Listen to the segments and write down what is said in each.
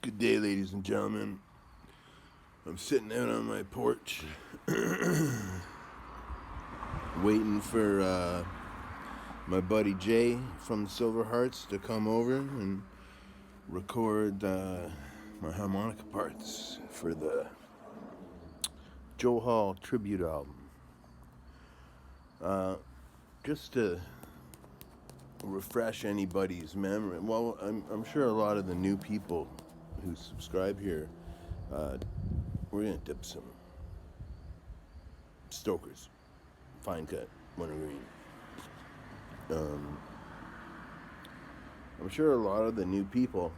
Good day, ladies and gentlemen. I'm sitting out on my porch waiting for my buddy Jay from the Silver Hearts to come over and record my harmonica parts for the Joe Hall tribute album. Just to refresh anybody's memory, well, I'm sure a lot of the new people who subscribe here, we're gonna dip some Stokers, fine cut, wintergreen. I'm sure a lot of the new people,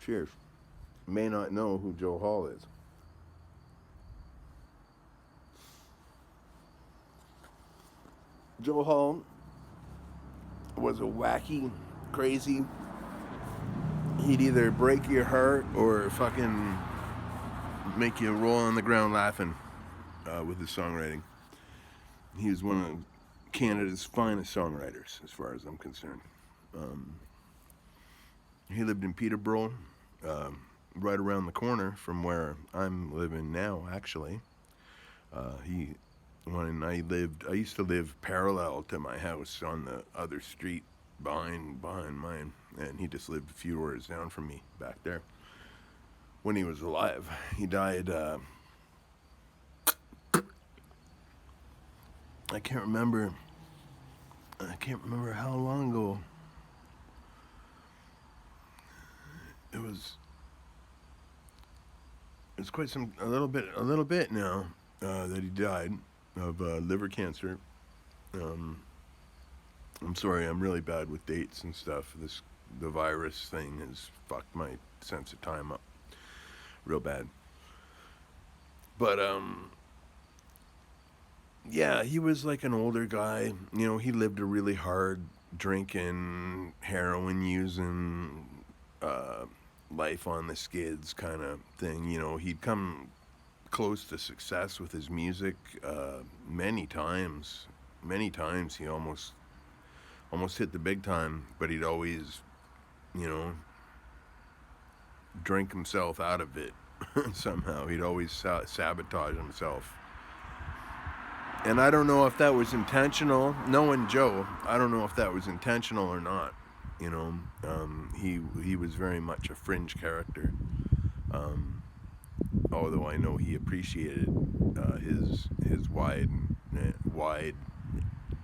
cheers, may not know who Joe Hall is. Joe Hall was a wacky, crazy. He'd either break your heart or fucking make you roll on the ground laughing with his songwriting. He was one of Canada's finest songwriters, as far as I'm concerned. He lived in Peterborough, right around the corner from where I'm living now, actually. I used to live parallel to my house on the other street behind mine, and he just lived a few doors down from me back there when he was alive. He died, I can't remember how long ago. It's quite a little bit now that he died of liver cancer. I'm sorry, I'm really bad with dates and stuff. The virus thing has fucked my sense of time up real bad. But yeah, he was like an older guy. You know, he lived a really hard drinking, heroin using, life on the skids kind of thing. You know, he'd come close to success with his music many times. Many times he almost hit the big time, but he'd always, you know, drink himself out of it somehow. He'd always sabotage himself. And I don't know if that was intentional. Knowing Joe, I don't know if that was intentional or not. You know, he was very much a fringe character. Although I know he appreciated his wide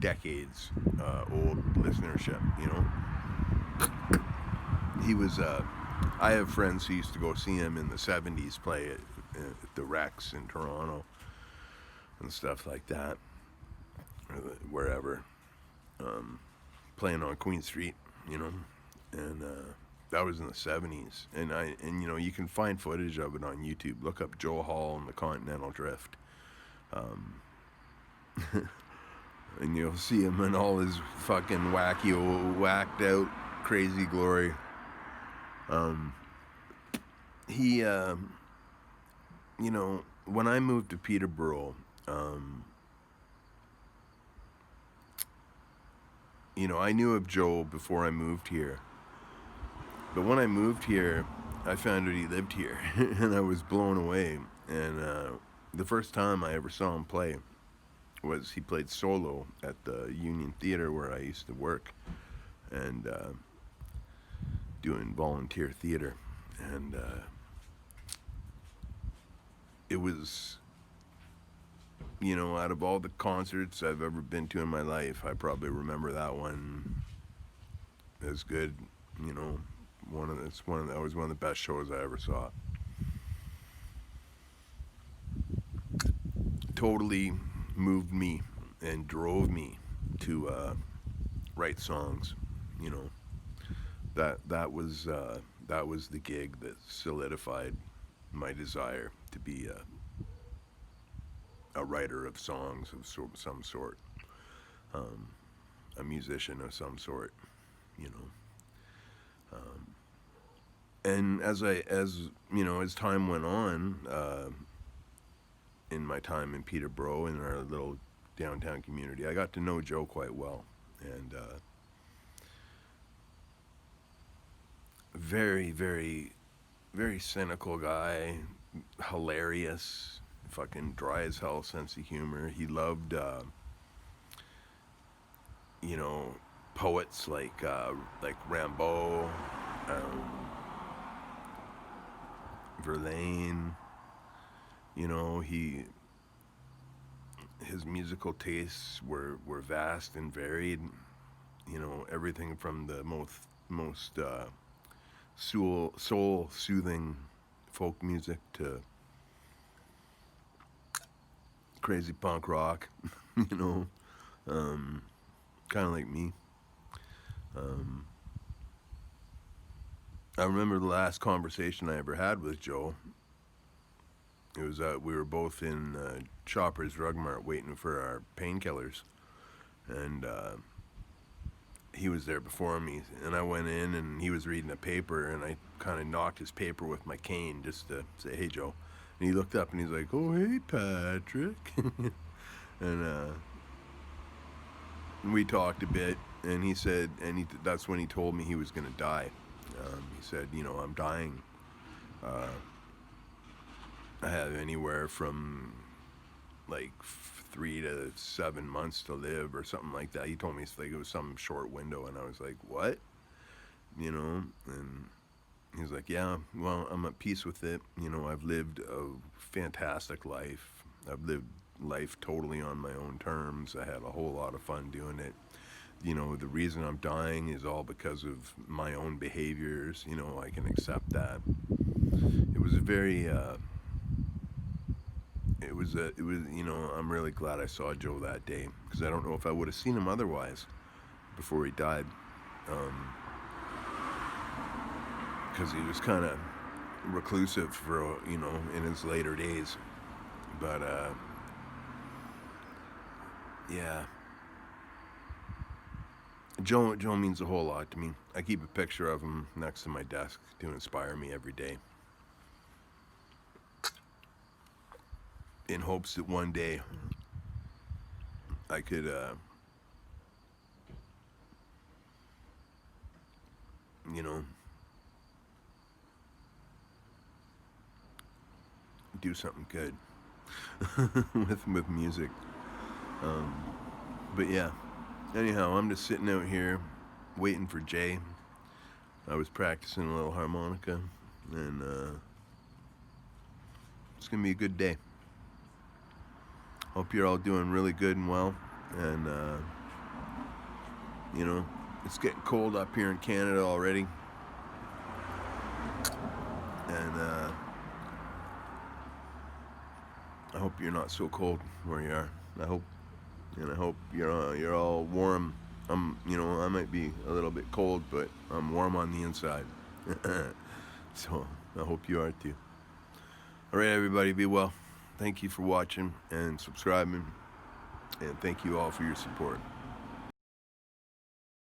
decades old listenership. You know, he was. I have friends who used to go see him in the '70s play at the Rex in Toronto and stuff like that, or wherever, playing on Queen Street. You know, and that was in the '70s, and you know, you can find footage of it on YouTube. Look up Joe Hall and the Continental Drift, and you'll see him in all his fucking whacked out crazy glory. He, you know, when I moved to Peterborough, you know, I knew of Joe before I moved here. But when I moved here, I found out he lived here, and I was blown away. And the first time I ever saw him play was he played solo at the Union Theater where I used to work, and doing volunteer theater. And it was, you know, out of all the concerts I've ever been to in my life, I probably remember that one as good. You know, that was one of the best shows I ever saw. Totally moved me and drove me to write songs. You know, that was the gig that solidified my desire to be a writer of songs of some sort, a musician of some sort. You know. And as you know, as time went on, in my time in Peterborough, in our little downtown community, I got to know Joe quite well, and very, very, very cynical guy, hilarious, fucking dry as hell sense of humor. He loved, you know, poets like Rimbaud, Verlaine. You know, his musical tastes were vast and varied. You know, everything from the most soul soothing folk music to crazy punk rock. You know, kind of like me. Um, I remember the last conversation I ever had with Joe. It was we were both in Shoppers Drug Mart waiting for our painkillers, and he was there before me. And I went in, and he was reading a paper, and I kind of knocked his paper with my cane just to say, "Hey, Joe." And he looked up, and he's like, "Oh, hey, Patrick." And we talked a bit, and he said, that's when he told me he was gonna die. He said, "You know, I'm dying. Uh, I have anywhere from like 3 to 7 months to live, or something like that." He told me it's like it was some short window, and I was like, "What?" You know, and he's like, "Yeah, well, I'm at peace with it. You know, I've lived a fantastic life. I've lived life totally on my own terms. I had a whole lot of fun doing it. You know, the reason I'm dying is all because of my own behaviors. You know, I can accept that." It was a very, you know, I'm really glad I saw Joe that day, because I don't know if I would have seen him otherwise before he died. Because he was kind of reclusive for, you know, in his later days. But, yeah. Joe means a whole lot to me. I keep a picture of him next to my desk to inspire me every day, in hopes that one day I could, you know, do something good with music. But yeah. Anyhow, I'm just sitting out here waiting for Jay. I was practicing a little harmonica, and it's gonna be a good day. Hope you're all doing really good and well. And you know, it's getting cold up here in Canada already, and I hope you're not so cold where you are. I hope, and I hope you're all warm. You know, I might be a little bit cold, but I'm warm on the inside. So I hope you are too. All right, everybody, be well. Thank you for watching and subscribing, and thank you all for your support.